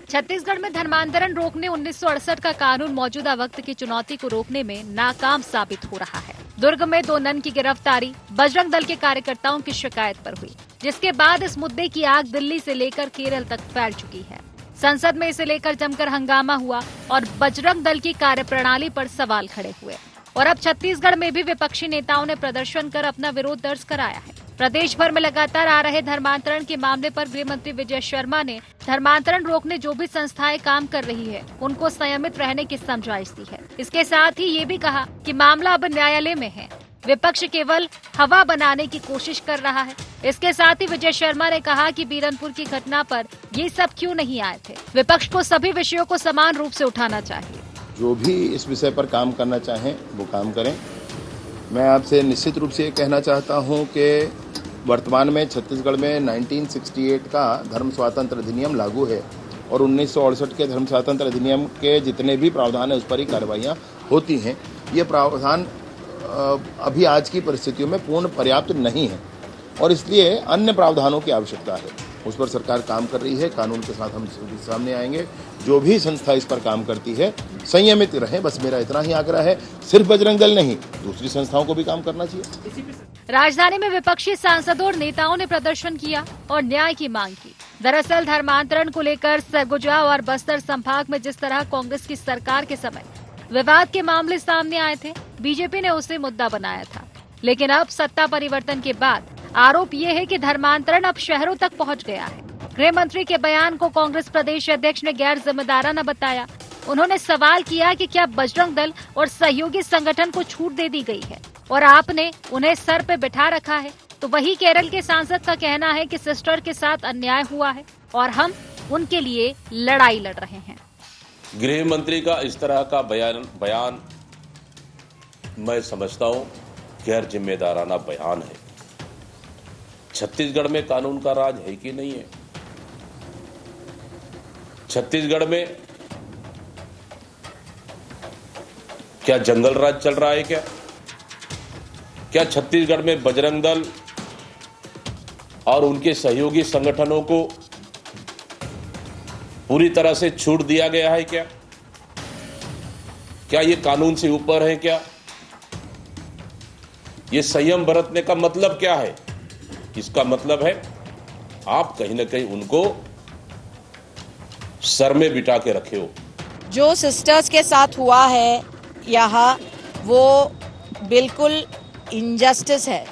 छत्तीसगढ़ में धर्मांतरण रोकने 1968 का कानून मौजूदा वक्त की चुनौती को रोकने में नाकाम साबित हो रहा है। दुर्ग में 2 नन की गिरफ्तारी बजरंग दल के कार्यकर्ताओं की शिकायत पर हुई, जिसके बाद इस मुद्दे की आग दिल्ली से लेकर केरल तक फैल चुकी है। संसद में इसे लेकर जमकर हंगामा हुआ और बजरंग दल की कार्यप्रणाली पर सवाल खड़े हुए और अब छत्तीसगढ़ में भी विपक्षी नेताओं ने प्रदर्शन कर अपना विरोध दर्ज कराया है। प्रदेश भर में लगातार आ रहे धर्मांतरण के मामले पर गृह मंत्री विजय शर्मा ने धर्मांतरण रोकने जो भी संस्थाएं काम कर रही है उनको संयमित रहने की समझाइश दी है। इसके साथ ही ये भी कहा कि मामला अब न्यायालय में है, विपक्ष केवल हवा बनाने की कोशिश कर रहा है। इसके साथ ही विजय शर्मा ने कहा कि बीरनपुर की घटना पर ये सब क्यों नहीं आए थे। विपक्ष को सभी विषयों को समान रूप से उठाना चाहिए। जो भी इस विषय पर काम करना चाहें वो काम करें। मैं आपसे निश्चित रूप से ये कहना चाहता हूँ कि वर्तमान में छत्तीसगढ़ में 1968 का धर्म स्वातंत्र अधिनियम लागू है और 1968 के धर्म स्वातंत्र अधिनियम के जितने भी प्रावधान है उस पर ही कार्रवाइयाँ होती हैं। ये प्रावधान अभी आज की परिस्थितियों में पूर्ण पर्याप्त नहीं है और इसलिए अन्य प्रावधानों की आवश्यकता है। उस पर सरकार काम कर रही है। कानून के साथ हम सामने आएंगे। जो भी संस्था इस पर काम करती है संयमित रहें, बस मेरा इतना ही आग्रह है। सिर्फ बजरंग दल नहीं, दूसरी संस्थाओं को भी काम करना चाहिए। राजधानी में विपक्षी सांसदों और नेताओं ने प्रदर्शन किया और न्याय की मांग की। दरअसल धर्मांतरण को लेकर सरगुजा और बस्तर संभाग में जिस तरह कांग्रेस की सरकार के समय विवाद के मामले सामने आए थे, बीजेपी ने उसे मुद्दा बनाया था। लेकिन अब सत्ता परिवर्तन के बाद आरोप ये है कि धर्मांतरण अब शहरों तक पहुंच गया है। गृह मंत्री के बयान को कांग्रेस प्रदेश अध्यक्ष ने गैर जिम्मेदाराना बताया। उन्होंने सवाल किया कि क्या बजरंग दल और सहयोगी संगठन को छूट दे दी गई है और आपने उन्हें सर पे बिठा रखा है। तो वही केरल के सांसद का कहना है कि सिस्टर के साथ अन्याय हुआ है और हम उनके लिए लड़ाई लड़ रहे हैं। गृह मंत्री का इस तरह का बयान मैं समझता हूं गैर जिम्मेदाराना बयान है। छत्तीसगढ़ में कानून का राज है कि नहीं है? छत्तीसगढ़ में क्या जंगल राज चल रहा है? क्या छत्तीसगढ़ में बजरंग दल और उनके सहयोगी संगठनों को पूरी तरह से छूट दिया गया है? क्या ये कानून से ऊपर है? क्या ये संयम बरतने का मतलब क्या है? इसका मतलब है आप कहीं ना कहीं उनको सर में बिठा के रखे हो। जो सिस्टर्स के साथ हुआ है यहाँ, वो बिल्कुल इनजस्टिस है।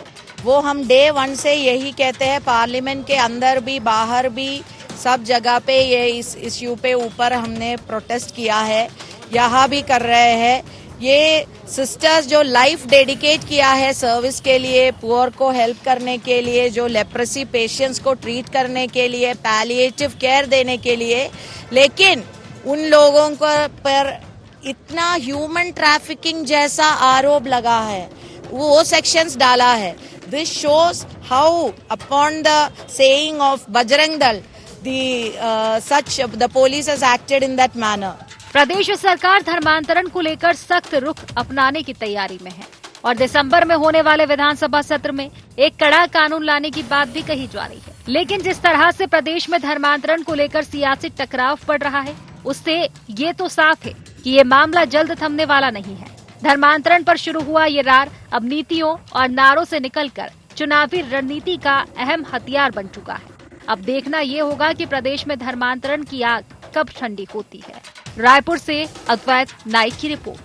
वो हम डे 1 से यही कहते हैं, पार्लियामेंट के अंदर भी बाहर भी सब जगह पे ये इस इश्यू पे ऊपर हमने प्रोटेस्ट किया है, यहाँ भी कर रहे हैं। ये सिस्टर्स जो लाइफ डेडिकेट किया है सर्विस के लिए, पुअर को हेल्प करने के लिए, जो लेप्रेसी पेशेंट्स को ट्रीट करने के लिए, पैलिएटिव केयर देने के लिए, लेकिन उन लोगों पर इतना ह्यूमन ट्रैफिकिंग जैसा आरोप लगा है, वो सेक्शंस डाला है। This shows how upon the saying of Bajrang Dal the police has acted in that manner. प्रदेश सरकार धर्मांतरण को लेकर सख्त रुख अपनाने की तैयारी में है और दिसंबर में होने वाले विधानसभा सत्र में एक कड़ा कानून लाने की बात भी कही जा रही है। लेकिन जिस तरह से प्रदेश में धर्मांतरण को लेकर सियासी टकराव बढ़ रहा है, उससे ये तो साफ है कि ये मामला जल्द थमने वाला नहीं है। धर्मांतरण पर शुरू हुआ ये रार अब नीतियों और नारों से निकलकर चुनावी रणनीति का अहम हथियार बन चुका है। अब देखना ये होगा कि प्रदेश में धर्मांतरण की आग कब ठंडी होती है। रायपुर से अद्वैत नाइक की रिपोर्ट।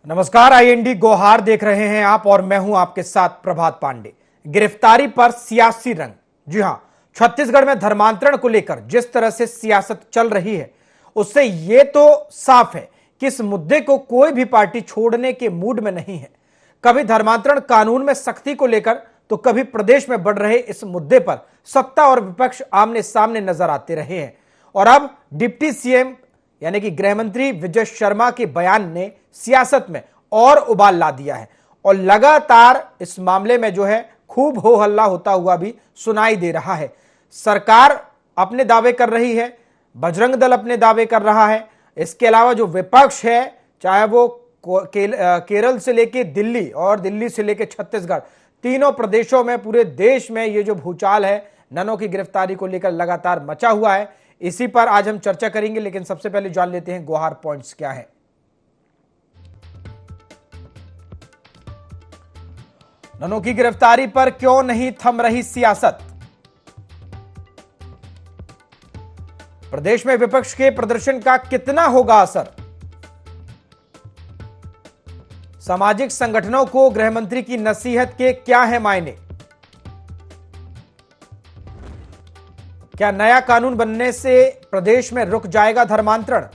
नमस्कार, IND गोहार देख रहे हैं आप और मैं हूं आपके साथ प्रभात पांडे। गिरफ्तारी पर सियासी रंग। जी हां, छत्तीसगढ़ में धर्मांतरण को लेकर जिस तरह से सियासत चल रही है, उससे यह तो साफ है कि इस मुद्दे को कोई भी पार्टी छोड़ने के मूड में नहीं है। कभी धर्मांतरण कानून में सख्ती को लेकर तो कभी प्रदेश में बढ़ रहे इस मुद्दे पर सत्ता और विपक्ष आमने सामने नजर आते रहे हैं और अब डिप्टी सीएम यानी कि गृह मंत्री विजय शर्मा के बयान ने सियासत में और उबाल ला दिया है और लगातार इस मामले में जो है खूब हो हल्ला होता हुआ भी सुनाई दे रहा है। सरकार अपने दावे कर रही है, बजरंग दल अपने दावे कर रहा है, इसके अलावा जो विपक्ष है, चाहे वो केरल से लेके दिल्ली और दिल्ली से लेके छत्तीसगढ़, तीनों प्रदेशों में, पूरे देश में ये जो भूचाल है ननों की गिरफ्तारी को लेकर लगातार मचा हुआ है। इसी पर आज हम चर्चा करेंगे, लेकिन सबसे पहले जान लेते हैं गुहार पॉइंट्स क्या है। ननों की गिरफ्तारी पर क्यों नहीं थम रही सियासत? प्रदेश में विपक्ष के प्रदर्शन का कितना होगा असर? सामाजिक संगठनों को गृहमंत्री की नसीहत के क्या है मायने? क्या नया कानून बनने से प्रदेश में रुक जाएगा धर्मांतरण?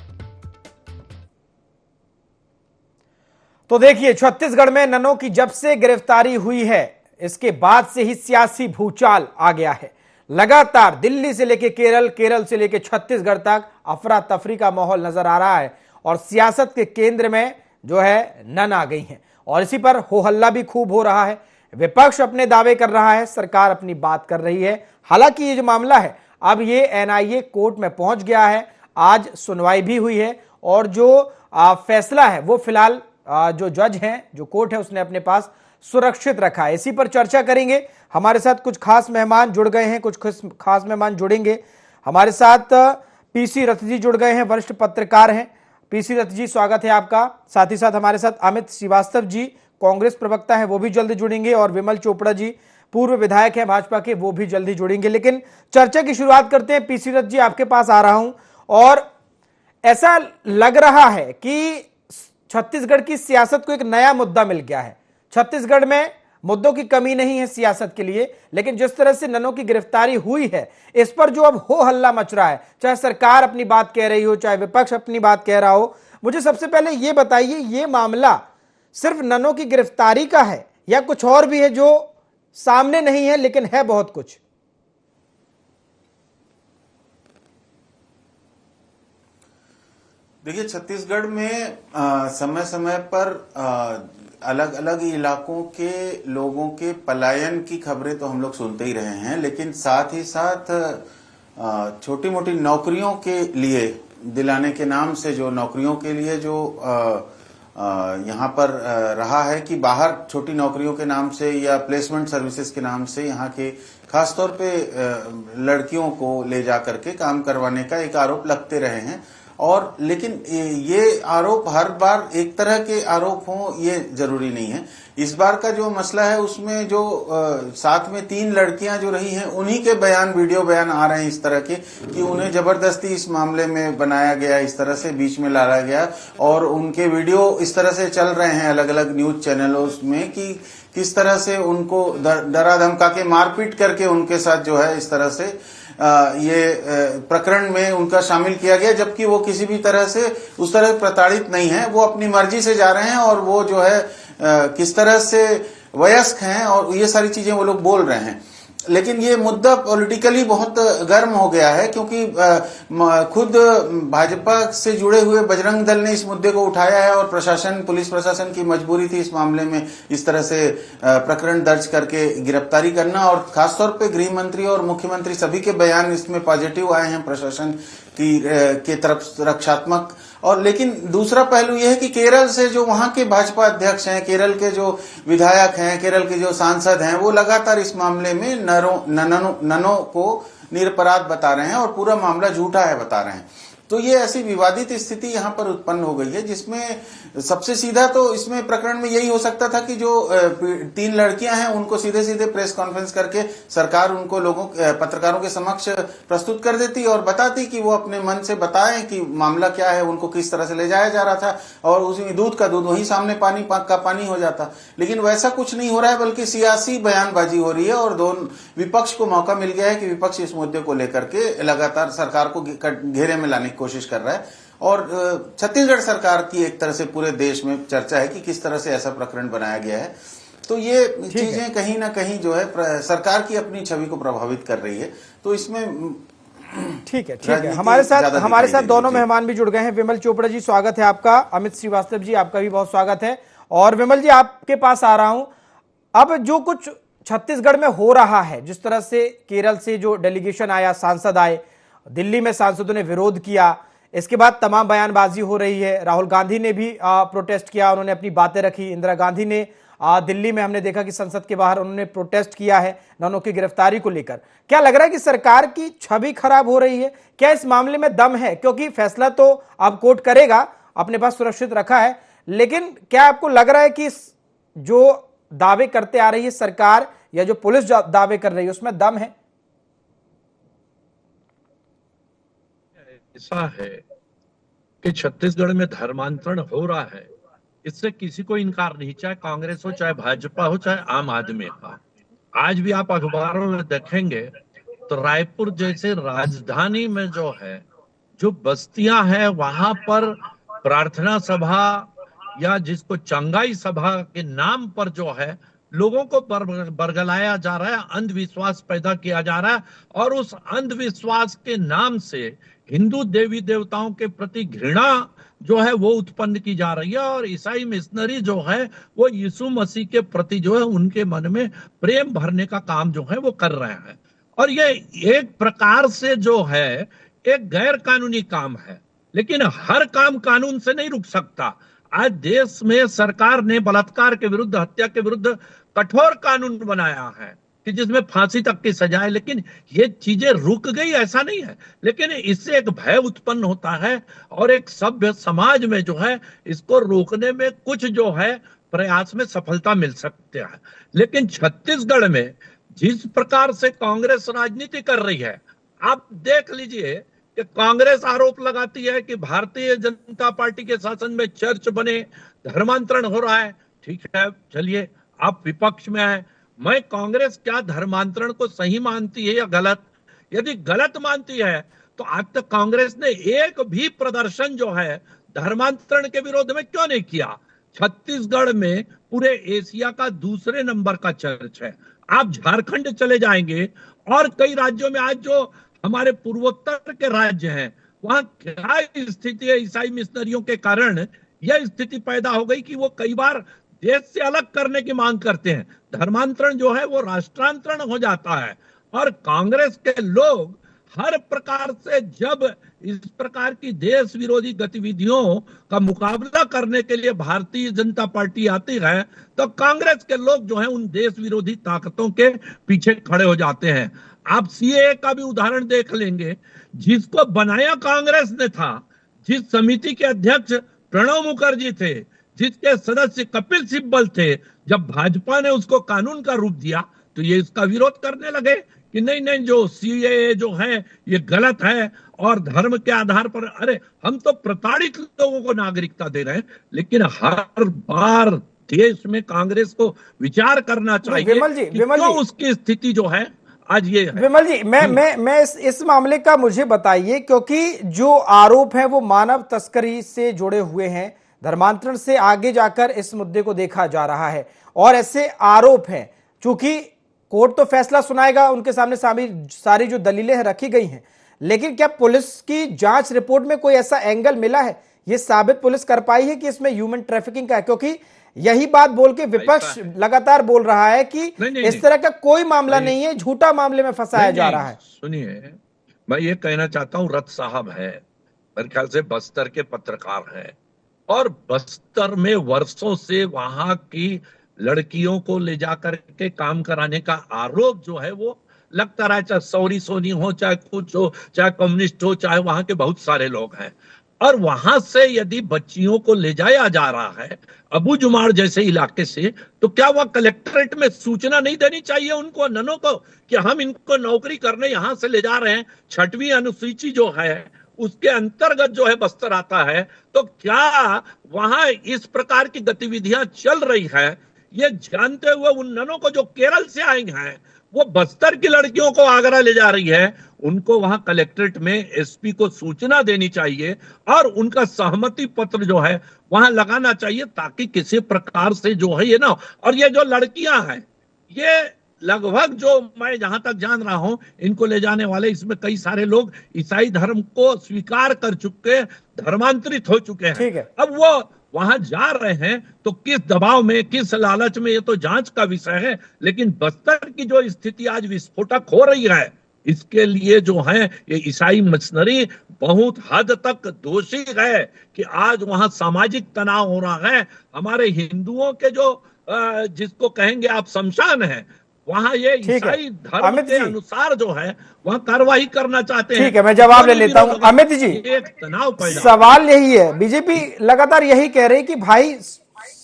तो देखिए, छत्तीसगढ़ में ननों की जब से गिरफ्तारी हुई है, इसके बाद से ही सियासी भूचाल आ गया है। लगातार दिल्ली से लेकर केरल, केरल से लेकर छत्तीसगढ़ तक अफरा तफरी का माहौल नजर आ रहा है और सियासत के केंद्र में जो है नन आ गई हैं और इसी पर हो हल्ला भी खूब हो रहा है। विपक्ष अपने दावे कर रहा है, सरकार अपनी बात कर रही है। हालांकि ये जो मामला है अब ये एनआईए कोर्ट में पहुंच गया है, आज सुनवाई भी हुई है और जो फैसला है वो फिलहाल जो जज हैं, जो कोर्ट है, उसने अपने पास सुरक्षित रखा है। इसी पर चर्चा करेंगे। हमारे साथ कुछ खास मेहमान जुड़ गए हैं, कुछ खास मेहमान जुड़ेंगे। हमारे साथ पीसी रथ जी जुड़ गए हैं, वरिष्ठ पत्रकार हैं। पीसी रथ जी, स्वागत है आपका। साथ ही साथ हमारे साथ अमित श्रीवास्तव जी, कांग्रेस प्रवक्ता है, वो भी जल्दी जुड़ेंगे और विमल चोपड़ा जी, पूर्व विधायक हैं भाजपा के, वो भी जल्दी जुड़ेंगे। लेकिन चर्चा की शुरुआत करते हैं। पीसी रथ जी, आपके पास आ रहा हूं और ऐसा लग रहा है कि छत्तीसगढ़ की सियासत को एक नया मुद्दा मिल गया है। छत्तीसगढ़ में मुद्दों की कमी नहीं है सियासत के लिए, लेकिन जिस तरह से ननों की गिरफ्तारी हुई है, इस पर जो अब हो हल्ला मच रहा है, चाहे सरकार अपनी बात कह रही हो, चाहे विपक्ष अपनी बात कह रहा हो, मुझे सबसे पहले यह बताइए, ये मामला सिर्फ ननों की गिरफ्तारी का है या कुछ और भी है जो सामने नहीं है लेकिन है बहुत कुछ? देखिए, छत्तीसगढ़ में समय समय पर अलग अलग इलाकों के लोगों के पलायन की खबरें तो हम लोग सुनते ही रहे हैं, लेकिन साथ ही साथ छोटी मोटी नौकरियों के लिए दिलाने के नाम से, जो नौकरियों के लिए जो यहाँ पर रहा है कि बाहर छोटी नौकरियों के नाम से या प्लेसमेंट सर्विसेज के नाम से यहाँ के खासतौर पे लड़कियों को ले जा करके काम करवाने का एक आरोप लगते रहे हैं। और लेकिन ये आरोप हर बार एक तरह के आरोप हों ये जरूरी नहीं है। इस बार का जो मसला है उसमें जो साथ में 3 लड़कियां जो रही हैं, उन्हीं के बयान, वीडियो बयान आ रहे हैं इस तरह के कि उन्हें जबरदस्ती इस मामले में बनाया गया, इस तरह से बीच में लाया गया और उनके वीडियो इस तरह से चल रहे हैं अलग अलग न्यूज चैनलों में कि किस तरह से उनको डरा धमका के मारपीट करके उनके साथ जो है इस तरह से ये प्रकरण में उनका शामिल किया गया, जबकि वो किसी भी तरह से उस तरह प्रताड़ित नहीं है। वो अपनी मर्जी से जा रहे हैं और वो जो है किस तरह से वयस्क हैं और ये सारी चीजें वो लोग बोल रहे हैं। लेकिन ये मुद्दा पॉलिटिकली बहुत गर्म हो गया है क्योंकि खुद भाजपा से जुड़े हुए बजरंग दल ने इस मुद्दे को उठाया है और प्रशासन, पुलिस प्रशासन की मजबूरी थी इस मामले में इस तरह से प्रकरण दर्ज करके गिरफ्तारी करना और खासतौर पे गृह मंत्री और मुख्यमंत्री सभी के बयान इसमें पॉजिटिव आए हैं प्रशासन की के तरफ रक्षात्मक। और लेकिन दूसरा पहलू यह है कि केरल से जो वहां के भाजपा अध्यक्ष हैं, केरल के जो विधायक हैं, केरल के जो सांसद हैं, वो लगातार इस मामले में ननों को निरपराध बता रहे हैं और पूरा मामला झूठा है बता रहे हैं। तो ये ऐसी विवादित स्थिति यहाँ पर उत्पन्न हो गई है जिसमें सबसे सीधा तो इसमें प्रकरण में यही हो सकता था कि जो 3 लड़कियां हैं उनको सीधे सीधे प्रेस कॉन्फ्रेंस करके सरकार उनको पत्रकारों के समक्ष प्रस्तुत कर देती और बताती कि वो अपने मन से बताएं कि मामला क्या है, उनको किस तरह से ले जाया जा रहा था और उसमें दूध का दूध, वहीं सामने पानी का पानी हो जाता। लेकिन वैसा कुछ नहीं हो रहा है, बल्कि सियासी बयानबाजी हो रही है और दोनों विपक्ष को मौका मिल गया है कि विपक्ष इस मुद्दे को लेकर के लगातार सरकार को घेरे में लाने कोशिश कर रहा है। और छत्तीसगढ़ सरकार की एक तरह से पूरे देश में चर्चा है कि किस तरह से ऐसा प्रकरण बनाया गया है। तो ये चीजें कहीं ना कहीं जो है सरकार की अपनी छवि को प्रभावित कर रही है। तो इसमें ठीक है। हमारे साथ दोनों मेहमान भी जुड़ गए हैं। विमल चोपड़ा जी, स्वागत है आपका। अमित श्रीवास्तव जी, आपका भी बहुत स्वागत है। और विमल जी आपके पास आ रहा हूं। अब जो कुछ छत्तीसगढ़ में हो रहा है, जिस तरह से केरल से जो डेलीगेशन आया, सांसद आए, दिल्ली में सांसदों ने विरोध किया, इसके बाद तमाम बयानबाजी हो रही है। राहुल गांधी ने भी प्रोटेस्ट किया, उन्होंने अपनी बातें रखी। इंदिरा गांधी ने दिल्ली में हमने देखा कि संसद के बाहर उन्होंने प्रोटेस्ट किया है दोनों की गिरफ्तारी को लेकर। क्या लग रहा है कि सरकार की छवि खराब हो रही है? क्या इस मामले में दम है? क्योंकि फैसला तो अब कोर्ट करेगा, अपने पास सुरक्षित रखा है, लेकिन क्या आपको लग रहा है कि जो दावे करते आ रही है सरकार या जो पुलिस दावे कर रही है उसमें दम है? ऐसा है कि छत्तीसगढ़ में धर्मांतरण हो रहा है, इससे किसी को इनकार नहीं, चाहे कांग्रेस हो, चाहे भाजपा हो, चाहे आम आदमी का। आज भी आप अखबारों में देखेंगे तो रायपुर जैसे राजधानी में जो है, जो बस्तियां हैं, वहां पर प्रार्थना सभा या जिसको चंगाई सभा के नाम पर जो है लोगों को बरगलाया जा रहा है, अंधविश्वास पैदा किया जा रहा है, और उस अंधविश्वास के नाम से हिंदू देवी देवताओं के प्रति घृणा जो है वो उत्पन्न की जा रही है, और ईसाई मिशनरी जो है वो यीशु मसीह के प्रति जो है उनके मन में प्रेम भरने का काम जो है वो कर रहे हैं। और ये एक प्रकार से जो है एक गैर कानूनी काम है, लेकिन हर काम कानून से नहीं रुक सकता। आज देश में सरकार ने बलात्कार के विरुद्ध, हत्या के विरुद्ध कठोर कानून बनाया है कि जिसमें फांसी तक की सजा है, लेकिन ये चीजें रुक गई ऐसा नहीं है। लेकिन इससे एक भय उत्पन्न होता है और एक सभ्य समाज में जो है इसको रोकने में कुछ जो है प्रयास में सफलता मिल सकती है। लेकिन छत्तीसगढ़ में जिस प्रकार से कांग्रेस राजनीति कर रही है, आप देख लीजिए कि कांग्रेस आरोप लगाती है कि भारतीय जनता पार्टी के शासन में चर्च बने, धर्मांतरण हो रहा है। ठीक है, चलिए आप विपक्ष में हैं, मैं कांग्रेस क्या धर्मांतरण को सही मानती है या गलत? यदि गलत मानती है तो आज तक कांग्रेस ने एक भी प्रदर्शन जो है धर्मांतरण के विरोध में क्यों नहीं किया? छत्तीसगढ़ में पूरे एशिया का दूसरे नंबर का चर्च है। आप झारखंड चले जाएंगे और कई राज्यों में आज जो हमारे पूर्वोत्तर के राज्य हैं वहां क्या स्थिति है, ईसाई मिशनरियों के कारण यह स्थिति पैदा हो गई कि वो कई बार देश से अलग करने की मांग करते हैं। धर्मांतरण जो है वो राष्ट्रांतरण हो जाता है, और कांग्रेस के लोग हर प्रकार से जब इस प्रकार की देश विरोधी गतिविधियों का मुकाबला करने के लिए भारतीय जनता पार्टी आती है तो कांग्रेस के लोग जो है उन देश विरोधी ताकतों के पीछे खड़े हो जाते हैं। आप सीएए का भी उदाहरण देख लेंगे, जिसको बनाया कांग्रेस ने था, जिस समिति के अध्यक्ष प्रणब मुखर्जी थे, जिसके सदस्य कपिल सिब्बल थे, जब भाजपा ने उसको कानून का रूप दिया तो ये इसका विरोध करने लगे कि नहीं नहीं, जो सीएए जो है ये गलत है और धर्म के आधार पर। अरे हम तो प्रताड़ित लोगों को नागरिकता दे रहे हैं, लेकिन हर बार देश में कांग्रेस को विचार करना चाहिए विमल जी, कि क्यों उसकी स्थिति जो है आज ये है। विमल जी, मैं इस मामले का मुझे बताइए, क्योंकि जो आरोप है वो मानव तस्करी से जुड़े हुए हैं, धर्मांतरण से आगे जाकर इस मुद्दे को देखा जा रहा है, और ऐसे आरोप हैं। चूंकि कोर्ट तो फैसला सुनाएगा, उनके सामने सारी जो दलीलें रखी गई हैं, लेकिन क्या पुलिस की जांच रिपोर्ट में कोई ऐसा एंगल मिला है, ये साबित पुलिस कर पाई है कि इसमें ह्यूमन ट्रैफिकिंग का है? क्योंकि यही बात बोल के विपक्ष लगातार बोल रहा है कि इस तरह का कोई मामला नहीं है, झूठा मामले में फंसाया जा रहा है। सुनिए, मैं ये कहना चाहता हूं, रथ साहब है, मेरे ख्याल से बस्तर के पत्रकार हैं, और बस्तर में वर्षों से वहां की लड़कियों को ले जाकर के काम कराने का आरोप जो है वो लगता रहा, चाहे सौरी सोनी हो, चाहे कुछ हो, चाहे कम्युनिस्ट हो, चाहे वहां के बहुत सारे लोग हैं। और वहां से यदि बच्चियों को ले जाया जा रहा है अबू जुमार जैसे इलाके से, तो क्या वह कलेक्ट्रेट में सूचना नहीं देनी चाहिए उनको, ननों को, कि हम इनको नौकरी करने यहां से ले जा रहे हैं? 6वीं अनुसूची जो है उसके अंतर्गत जो है बस्तर आता है, तो क्या वहां इस प्रकार की गतिविधियां चल रही है ये जानते हुए उन ननों को जो केरल से आई हैं वो बस्तर की लड़कियों को आगरा ले जा रही है, उनको वहां कलेक्ट्रेट में एसपी को सूचना देनी चाहिए और उनका सहमति पत्र जो है वहां लगाना चाहिए, ताकि किसी प्रकार से जो है ये ना। और ये जो लड़कियां हैं, ये लगभग जो मैं जहां तक जान रहा हूं, इनको ले जाने वाले इसमें कई सारे लोग ईसाई धर्म को स्वीकार कर चुके, धर्मांतरित हो चुके हैं। ठीक है। अब वो वहां जा रहे हैं तो किस दबाव में, किस लालच में, ये तो जांच का विषय है। लेकिन बस्तर की जो स्थिति आज विस्फोटक हो रही है, इसके लिए जो है ये ईसाई मिशनरी बहुत हद तक दोषी है कि आज वहां सामाजिक तनाव हो रहा है। हमारे हिंदुओं के जो जिसको कहेंगे आप शमशान है, वहां ये ईसाई धर्म अमित के जी, अनुसार जो है वहां कार्रवाई करना चाहते हैं। ठीक है, मैं जवाब ले लेता हूं। अमित जी, एक तनाव पैदा, सवाल यही है, बीजेपी लगातार यही कह रही कि भाई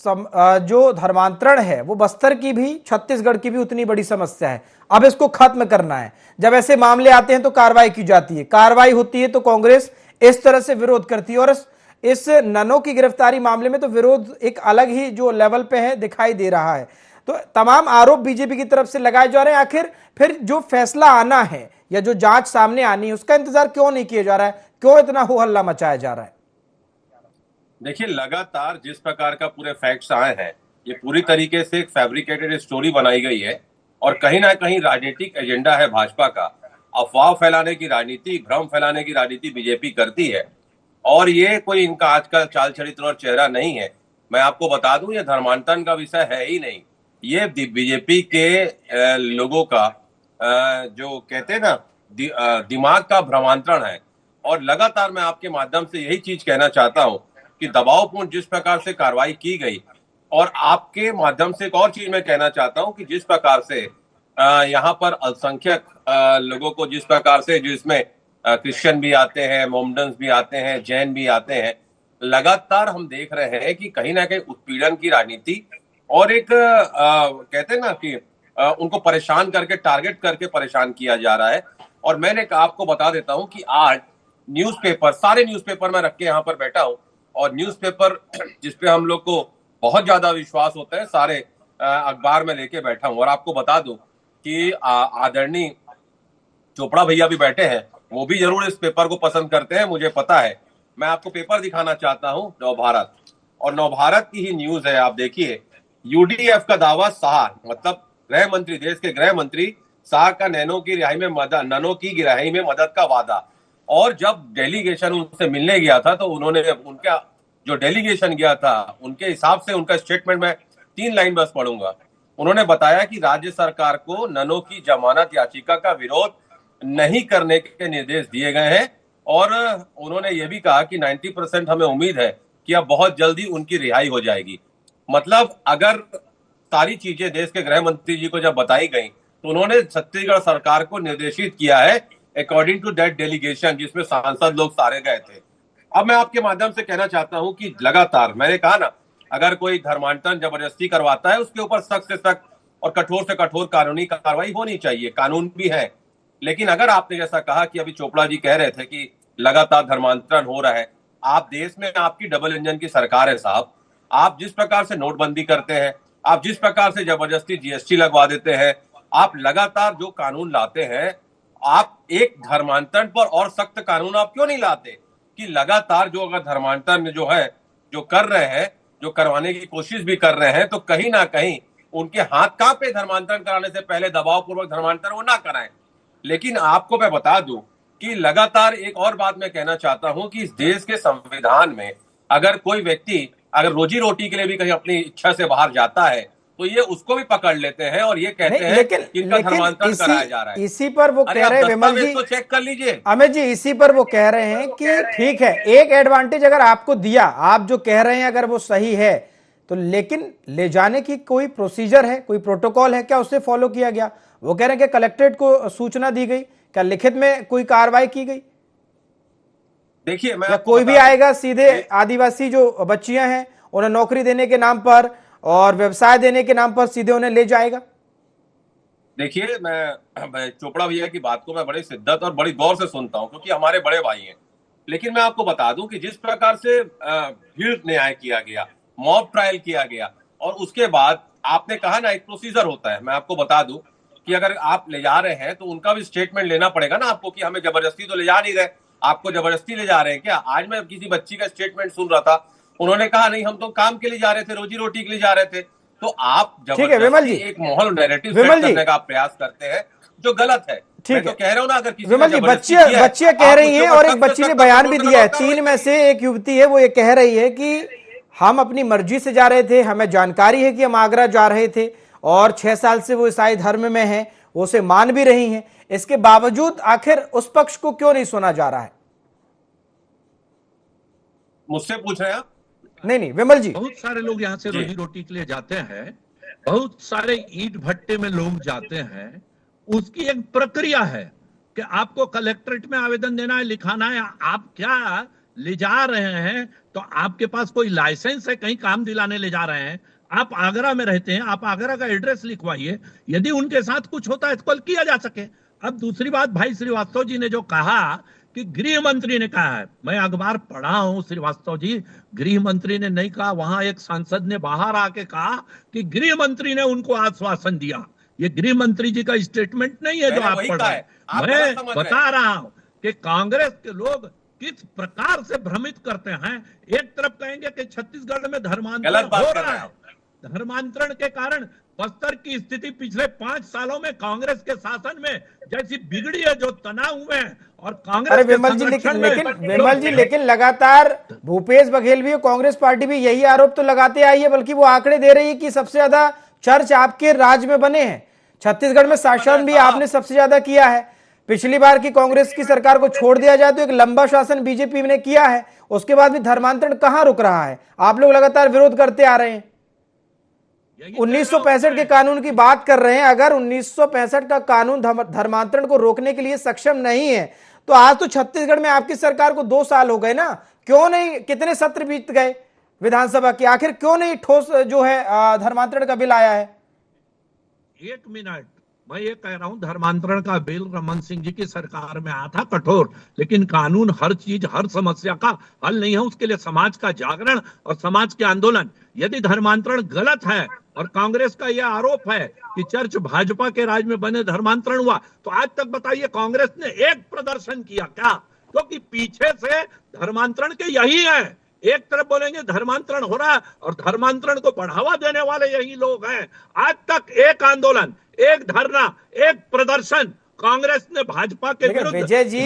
जो धर्मांतरण है वो बस्तर की भी, छत्तीसगढ़ की भी उतनी बड़ी समस्या है, अब इसको खत्म करना है। जब ऐसे मामले आते हैं तो कार्रवाई की जाती है, कार्रवाई होती है तो कांग्रेस इस तरह से विरोध करती है। और इस ननो की गिरफ्तारी मामले में तो विरोध एक अलग ही जो लेवल पे है दिखाई दे रहा है। तो तमाम आरोप बीजेपी की तरफ से लगाए जा रहे हैं। आखिर फिर जो फैसला आना है या जो जांच सामने आनी है उसका इंतजार क्यों नहीं किया जा रहा है? क्यों इतना हो हल्ला मचाया जा रहा है? देखिए, लगातार जिस प्रकार का पूरे फैक्ट्स आए हैं, ये पूरी तरीके से एक फैब्रिकेटेड स्टोरी बनाई गई है और कहीं ना कहीं राजनीतिक एजेंडा है भाजपा का। अफवाह फैलाने की राजनीति, भ्रम फैलाने की राजनीति बीजेपी करती है और ये कोई इनका आज का चाल चरित्र और चेहरा नहीं है। मैं आपको बता दूं, ये धर्मांतरण का विषय है ही नहीं। ये बीजेपी के लोगों का जो कहते हैं ना दिमाग का भ्रमांतरण है। और लगातार मैं आपके माध्यम से यही चीज कहना चाहता हूं कि दबावपूर्ण जिस प्रकार से कार्रवाई की गई, और आपके माध्यम से एक और चीज मैं कहना चाहता हूं कि जिस प्रकार से यहाँ पर अल्पसंख्यक लोगों को जिस प्रकार से, जिसमें क्रिश्चियन भी आते हैं, मोमडन्स भी आते हैं, जैन भी आते हैं, लगातार हम देख रहे हैं कि कहीं ना कहीं उत्पीड़न की राजनीति और एक कहते हैं ना कि उनको परेशान करके, टारगेट करके परेशान किया जा रहा है। और मैंने आपको बता देता हूं कि आज न्यूज़पेपर, सारे न्यूज़पेपर मैं रख के यहाँ पर बैठा हूं और न्यूज़पेपर जिसपे हम लोग को बहुत ज्यादा विश्वास होता है, सारे अखबार में लेके बैठा हूं। और आपको बता दूं कि आदरणीय चोपड़ा भैया भी बैठे हैं, वो भी जरूर इस पेपर को पसंद करते हैं, मुझे पता है। मैं आपको पेपर दिखाना चाहता हूं, नवभारत, और नवभारत की ही न्यूज है। आप देखिए, यूडीएफ का दावा, शाह मतलब गृह मंत्री, देश के गृह मंत्री शाह का नैनो की रिहाई में मदद, ननो की रिहाई में मदद का वादा। और जब डेलीगेशन उनसे मिलने गया था तो उन्होंने, उनका जो डेलीगेशन गया था उनके हिसाब से, उनका स्टेटमेंट में 3 लाइन बस पढ़ूंगा। उन्होंने बताया कि राज्य सरकार को ननो की जमानत याचिका का विरोध नहीं करने के निर्देश दिए गए हैं और उन्होंने ये भी कहा कि 90% हमें उम्मीद है कि अब बहुत जल्दी उनकी रिहाई हो जाएगी। मतलब अगर सारी चीजें देश के गृह मंत्री जी को जब बताई गई तो उन्होंने छत्तीसगढ़ सरकार को निर्देशित किया है अकॉर्डिंग टू दैट डेलीगेशन, जिसमें सांसद लोग सारे गए थे। अब मैं आपके माध्यम से कहना चाहता हूं कि लगातार मैंने कहा ना, अगर कोई धर्मांतरण जबरदस्ती करवाता है उसके ऊपर सख्त से सख्त और कठोर से कठोर कानूनी कार्रवाई होनी चाहिए, कानून भी है। लेकिन अगर आपने जैसा कहा कि अभी चोपड़ा जी कह रहे थे कि लगातार धर्मांतरण हो रहा है, आप देश में, आपकी डबल इंजन की सरकार है साहब। आप जिस प्रकार से नोटबंदी करते हैं, आप जिस प्रकार से जबरदस्ती जीएसटी लगवा देते हैं, आप लगातार जो कानून लाते हैं, आप एक धर्मांतरण पर और सख्त कानून आप क्यों नहीं लाते कि लगातार जो अगर धर्मांतरण जो है, जो कर रहे हैं, जो करवाने की कोशिश भी कर रहे हैं, तो कहीं ना कहीं उनके हाथ कहां पे धर्मांतरण कराने से पहले दबावपूर्वक धर्मांतरण वो ना कराएं। लेकिन आपको मैं बता दूं कि लगातार एक और बात मैं कहना चाहता हूं कि इस देश के संविधान में अगर कोई व्यक्ति अगर रोजी रोटी के लिए भी कहीं अपनी इच्छा से बाहर जाता है तो ये उसको भी पकड़ लेते हैं और ये कहते हैं कि इनका धर्मांतरण कराया जा रहा है। इसी पर वो कह रहे हैं, विमल जी, तो चेक कर लीजिए अमित जी, इसी पर वो कह रहे हैं कि ठीक है, एक एडवांटेज अगर आपको दिया, आप जो कह रहे हैं अगर वो सही है तो, लेकिन ले जाने की कोई प्रोसीजर है, कोई प्रोटोकॉल है क्या, उससे फॉलो किया गया? वो कह रहे हैं कि कलेक्ट्रेट को सूचना दी गई, क्या लिखित में कोई कार्रवाई की गई? देखिए, मैं कोई भी आएगा सीधे आदिवासी जो बच्चियां हैं उन्हें नौकरी देने के नाम पर और व्यवसाय देने के नाम पर सीधे उन्हें ले जाएगा? देखिए, मैं चोपड़ा भैया की बात को मैं बड़ी शिद्दत और बड़ी गौर से सुनता हूं क्योंकि हमारे बड़े भाई हैं। लेकिन मैं आपको बता दूं कि जिस प्रकार से भीड़ न्याय किया गया, मॉब ट्रायल किया गया, और उसके बाद आपने कहा ना एक प्रोसीजर होता है, मैं आपको बता दूं कि अगर आप ले जा रहे हैं तो उनका भी स्टेटमेंट लेना पड़ेगा ना आपको कि हमें जबरदस्ती तो ले जा नहीं रहे, आपको जबरदस्ती ले जा रहे हैं क्या? आज मैं किसी बच्ची का स्टेटमेंट सुन रहा था, उन्होंने कहा नहीं हम तो काम के लिए जा रहे थे, रोजी रोटी के लिए जा रहे थे। तो आप जबरदस्ती एक माहौल नैरेटिव सेट करने का प्रयास करते हैं जो गलत है। मैं तो कह रहा हूं ना, अगर किसी विमल जी, बच्चियां कह रही हैं और एक बच्ची ने बयान भी दिया है, 3 में से एक युवती है वो ये कह रही है कि हम अपनी मर्जी से जा रहे थे, हमें जानकारी है कि हम आगरा जा रहे थे और 6 साल से वो ईसाई धर्म में हैं, वो उसे मान भी रही हैं, इसके बावजूद आखिर उस पक्ष को क्यों नहीं सुना जा रहा है? मुझसे पूछ रहे हैं आप? नहीं, विमल जी। बहुत सारे लोग यहाँ से रोजी रोटी के लिए जाते हैं, बहुत सारे ईंट भट्टे में लोग जाते हैं, उसकी एक प्रक्रिया है कि आपको कलेक्ट्रेट में आवेदन देना है, लिखाना है, आप क्या ले जा रहे हैं, तो आपके पास कोई लाइसेंस है, कहीं काम दिलाने ले जा रहे हैं, आप आगरा में रहते हैं, आप आगरा का एड्रेस लिखवाइए, यदि उनके साथ कुछ होता है तो कल किया जा सके। अब दूसरी बात, भाई श्रीवास्तव जी ने जो कहा कि गृह मंत्री ने कहा है, मैं अखबार पढ़ा हूं श्रीवास्तव जी, गृह मंत्री ने नहीं कहा, वहां एक सांसद ने बाहर आके कहा कि गृह मंत्री ने उनको आश्वासन दिया। ये गृह मंत्री जी का स्टेटमेंट नहीं है जो आप पढ़ रहे हैं। मैं बता रहा हूं कि कांग्रेस के लोग किस प्रकार से भ्रमित करते हैं। एक तरफ कहेंगे कि छत्तीसगढ़ में धर्मांतरण हो रहा है, धर्मांतरण के कारण बस्तर की स्थिति पिछले 5 सालों में कांग्रेस के शासन में जैसी बिगड़ी है, जो तनाव हुए हैं, और कांग्रेस। अरे विमल जी, लेकिन लगातार भूपेश बघेल भी और कांग्रेस पार्टी भी यही आरोप तो लगाते आई है, बल्कि वो आंकड़े दे रही है कि सबसे ज्यादा चर्च आपके राज्य में बने हैं, छत्तीसगढ़ में शासन भी आपने सबसे ज्यादा किया है। पिछली बार की कांग्रेस की सरकार को छोड़ दिया जाए तो एक लंबा शासन बीजेपी ने किया है, उसके बाद भी धर्मांतरण कहां रुक रहा है? आप लोग लगातार विरोध करते आ रहे हैं। 1965 के कानून की बात कर रहे हैं, अगर 1965 का कानून धर्मांतरण को रोकने के लिए सक्षम नहीं है तो आज तो छत्तीसगढ़ में आपकी सरकार को 2 साल हो गए ना, क्यों नहीं? कितने सत्र बीत गए विधानसभा के, आखिर क्यों नहीं ठोस जो है धर्मांतरण का बिल आया है? 1 मिनट, मैं ये कह रहा हूं, धर्मांतरण का बिल रमन सिंह जी की सरकार में आया था कठोर, लेकिन कानून हर चीज, हर समस्या का हल नहीं है, उसके लिए समाज का जागरण और समाज के आंदोलन। यदि धर्मांतरण गलत है और कांग्रेस का यह आरोप है कि चर्च भाजपा के राज में बने धर्मांतरण हुआ, तो आज तक बताइए कांग्रेस ने एक प्रदर्शन किया क्या? क्योंकि पीछे से धर्मांतरण के यही है, एक तरफ बोलेंगे धर्मांतरण हो रहा है और धर्मांतरण को बढ़ावा देने वाले यही लोग हैं। आज तक एक आंदोलन, एक धरना, एक प्रदर्शन कांग्रेस ने भाजपा के विरुद्ध। विजय जी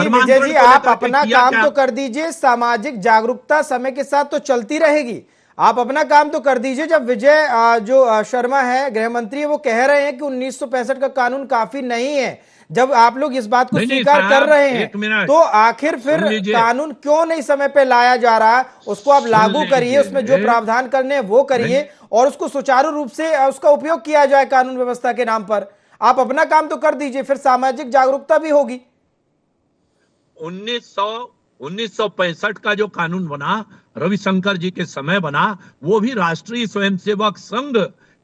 आप अपना काम तो कर दीजिए, सामाजिक जागरूकता समय के साथ तो चलती रहेगी, आप अपना काम तो कर दीजिए। जब विजय जो शर्मा है गृह मंत्री, वो कह रहे हैं कि 1965 का कानून काफी नहीं है, जब आप लोग इस बात को स्वीकार कर रहे हैं तो आखिर फिर कानून क्यों नहीं समय पे लाया जा रहा? उसको आप लागू करिए, उसमें जो प्रावधान करने हैं वो करिए और उसको सुचारू रूप से उसका उपयोग किया जाए कानून व्यवस्था के नाम पर। आप अपना काम तो कर दीजिए, फिर सामाजिक जागरूकता भी होगी। 1965 का जो कानून बना, रविशंकर जी के समय बना, वो भी राष्ट्रीय स्वयंसेवक संघ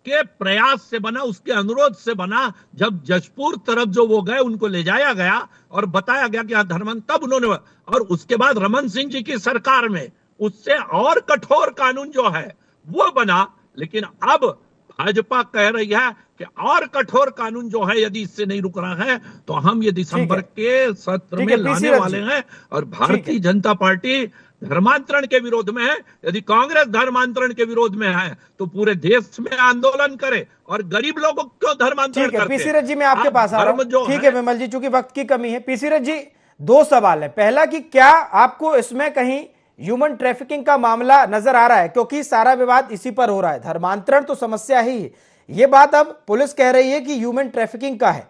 के प्रयास से बना, उसके अनुरोध से बना। जब जशपुर तरफ जो वो गए, उनको ले जाया गया और बताया गया कि धर्म, तब उन्होंने, और उसके बाद रमन सिंह जी की सरकार में उससे और कठोर कानून जो है वो बना। लेकिन अब भाजपा कह रही है कि और कठोर कानून जो है यदि इससे नहीं रुक रहा है तो हम ये दिसंबर के सत्र में लाने वाले हैं। और भारतीय जनता पार्टी धर्मांतरण के विरोध में है। यदि कांग्रेस धर्मांतरण के विरोध में है तो पूरे देश में आंदोलन करे और गरीब लोगों को धर्मांतरण करते हैं। पीसीरथ जी मैं आपके पास आ रहा हूं। ठीक है विमल जी, चूंकि वक्त की कमी है। पीसीरथ जी 2 सवाल है। पहला कि क्या आपको इसमें कहीं ह्यूमन ट्रैफिकिंग का मामला नजर आ रहा है? क्योंकि सारा विवाद इसी पर हो रहा है, धर्मांतरण तो समस्या ही है, ये बात अब पुलिस कह रही है कि ह्यूमन ट्रैफिकिंग का है।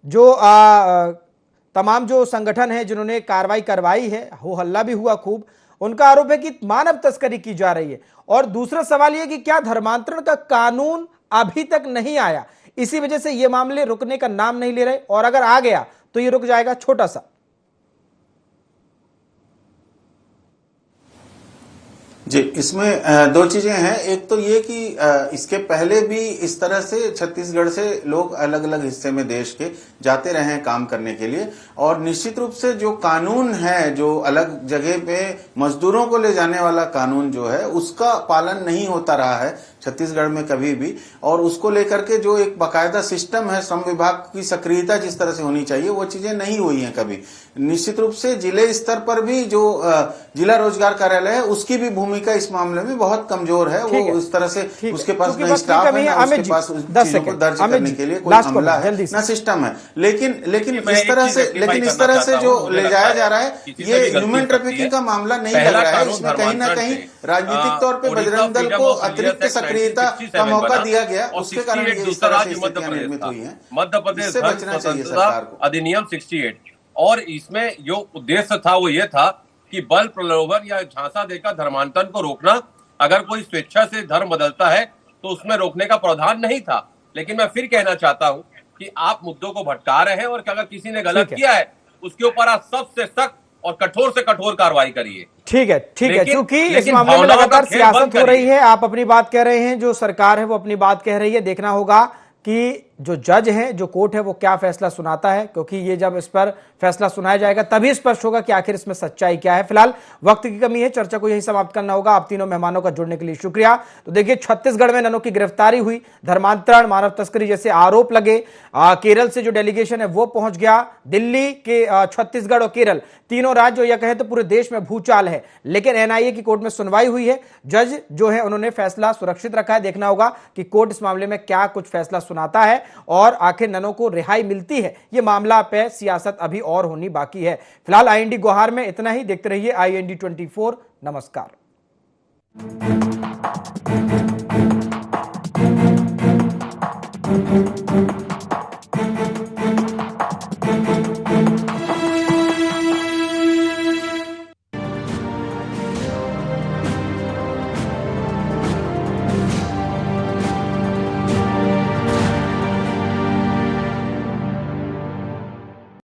जो तमाम जो संगठन है जिन्होंने कार्रवाई करवाई है, हो हल्ला भी हुआ खूब, उनका आरोप है कि मानव तस्करी की जा रही है। और दूसरा सवाल यह कि क्या धर्मांतरण का कानून अभी तक नहीं आया, इसी वजह से ये मामले रुकने का नाम नहीं ले रहे, और अगर आ गया तो ये रुक जाएगा। छोटा सा जी, इसमें 2 चीजें हैं। एक तो ये कि इसके पहले भी इस तरह से छत्तीसगढ़ से लोग अलग अलग हिस्से में देश के जाते रहे हैं काम करने के लिए, और निश्चित रूप से जो कानून है, जो अलग जगह पे मजदूरों को ले जाने वाला कानून जो है, उसका पालन नहीं होता रहा है छत्तीसगढ़ में कभी भी। और उसको लेकर के जो एक बाकायदा सिस्टम है, श्रम विभाग की सक्रियता जिस तरह से होनी चाहिए, वो चीजें नहीं हुई हैं कभी। निश्चित रूप से जिले स्तर पर भी जो जिला रोजगार कार्यालय है, उसकी भी भूमिका भूमिका इस मामले में बहुत कमजोर है। वो उस तरह से उसके पास क्योंकि न वक्त की स्टाफ कमी है, है। ना अमित उसके जी, पास 10 चीजों को सेकंड। दर्ज अमित करने जी, के लिए कोई लास्ट अमला कमेंट, है, जल्दी से। ना सिस्टम है। लेकिन मैं इस एक तरह चीज से rectify इस करना तरह से चाहता जो हूं, मुझे ले लगता जाया है जा रहा है, किसी से ये भी गलती ह्यूमन हो सकती ट्रैफिकिंग है। का मामला नहीं पहला लग रहा है। कानून इसमें कहीं ना धर्मांतरण कहीं से, राजनीतिक तौर पे ओडिशा बजरंग दल फ्रीडम को ऑफ इंडिया अतिरिक्त एक्ट सक्रियता 1967 का मौका बना दिया गया, और उसके कारण 68 ये इस दूसरा तरह से राज्य मध्य स्थितियां प्रदेश निर्मित था। हुई हैं। मध्य प्रदेश इससे धर्म बचना चाहिए स्वतंत्रता सरकार को। अधिनियम 68, और इसमें जो उद्देश्य था वो ये था कि बल प्रलोभन या झांसा देकर धर्मांतरण को रोकना। अगर कोई स्वेच्छा से धर्म बदलता है तो उसमें रोकने का प्रावधान नहीं था। लेकिन मैं फिर कहना चाहता हूं कि आप मुद्दों को भटका रहे हैं, और अगर किसी ने गलत किया है उसके ऊपर आप सबसे सख्त और कठोर से कठोर कार्रवाई करिए। ठीक है क्योंकि इस लेकिन मामले में भावनाओं का लगातार खेल सियासत बंद हो रही करिए। है। आप अपनी बात कह रहे हैं, जो सरकार है वो अपनी बात कह रही है। देखना होगा कि जो जज है, जो कोर्ट है, वो क्या फैसला सुनाता है, क्योंकि ये जब इस पर फैसला सुनाया जाएगा तभी स्पष्ट होगा कि आखिर इसमें सच्चाई क्या है। फिलहाल वक्त की कमी है, चर्चा को यही समाप्त करना होगा। आप तीनों मेहमानों का जुड़ने के लिए शुक्रिया। तो देखिए, छत्तीसगढ़ में ननों की गिरफ्तारी हुई, धर्मांतरण, मानव तस्करी जैसे आरोप लगे। केरल से जो डेलीगेशन है वो पहुंच गया दिल्ली के। छत्तीसगढ़ और केरल तीनों राज्य, या कहे तो पूरे देश में भूचाल है। लेकिन एनआईए की कोर्ट में सुनवाई हुई है। जज जो है उन्होंने फैसला सुरक्षित रखा है। देखना होगा कि कोर्ट इस मामले में क्या कुछ फैसला सुनाता है और आखिर ननों को रिहाई मिलती है। यह मामला पे सियासत अभी और होनी बाकी है। फिलहाल आईएनडी गोहार में इतना ही। देखते रहिए आईएनडी 24। नमस्कार।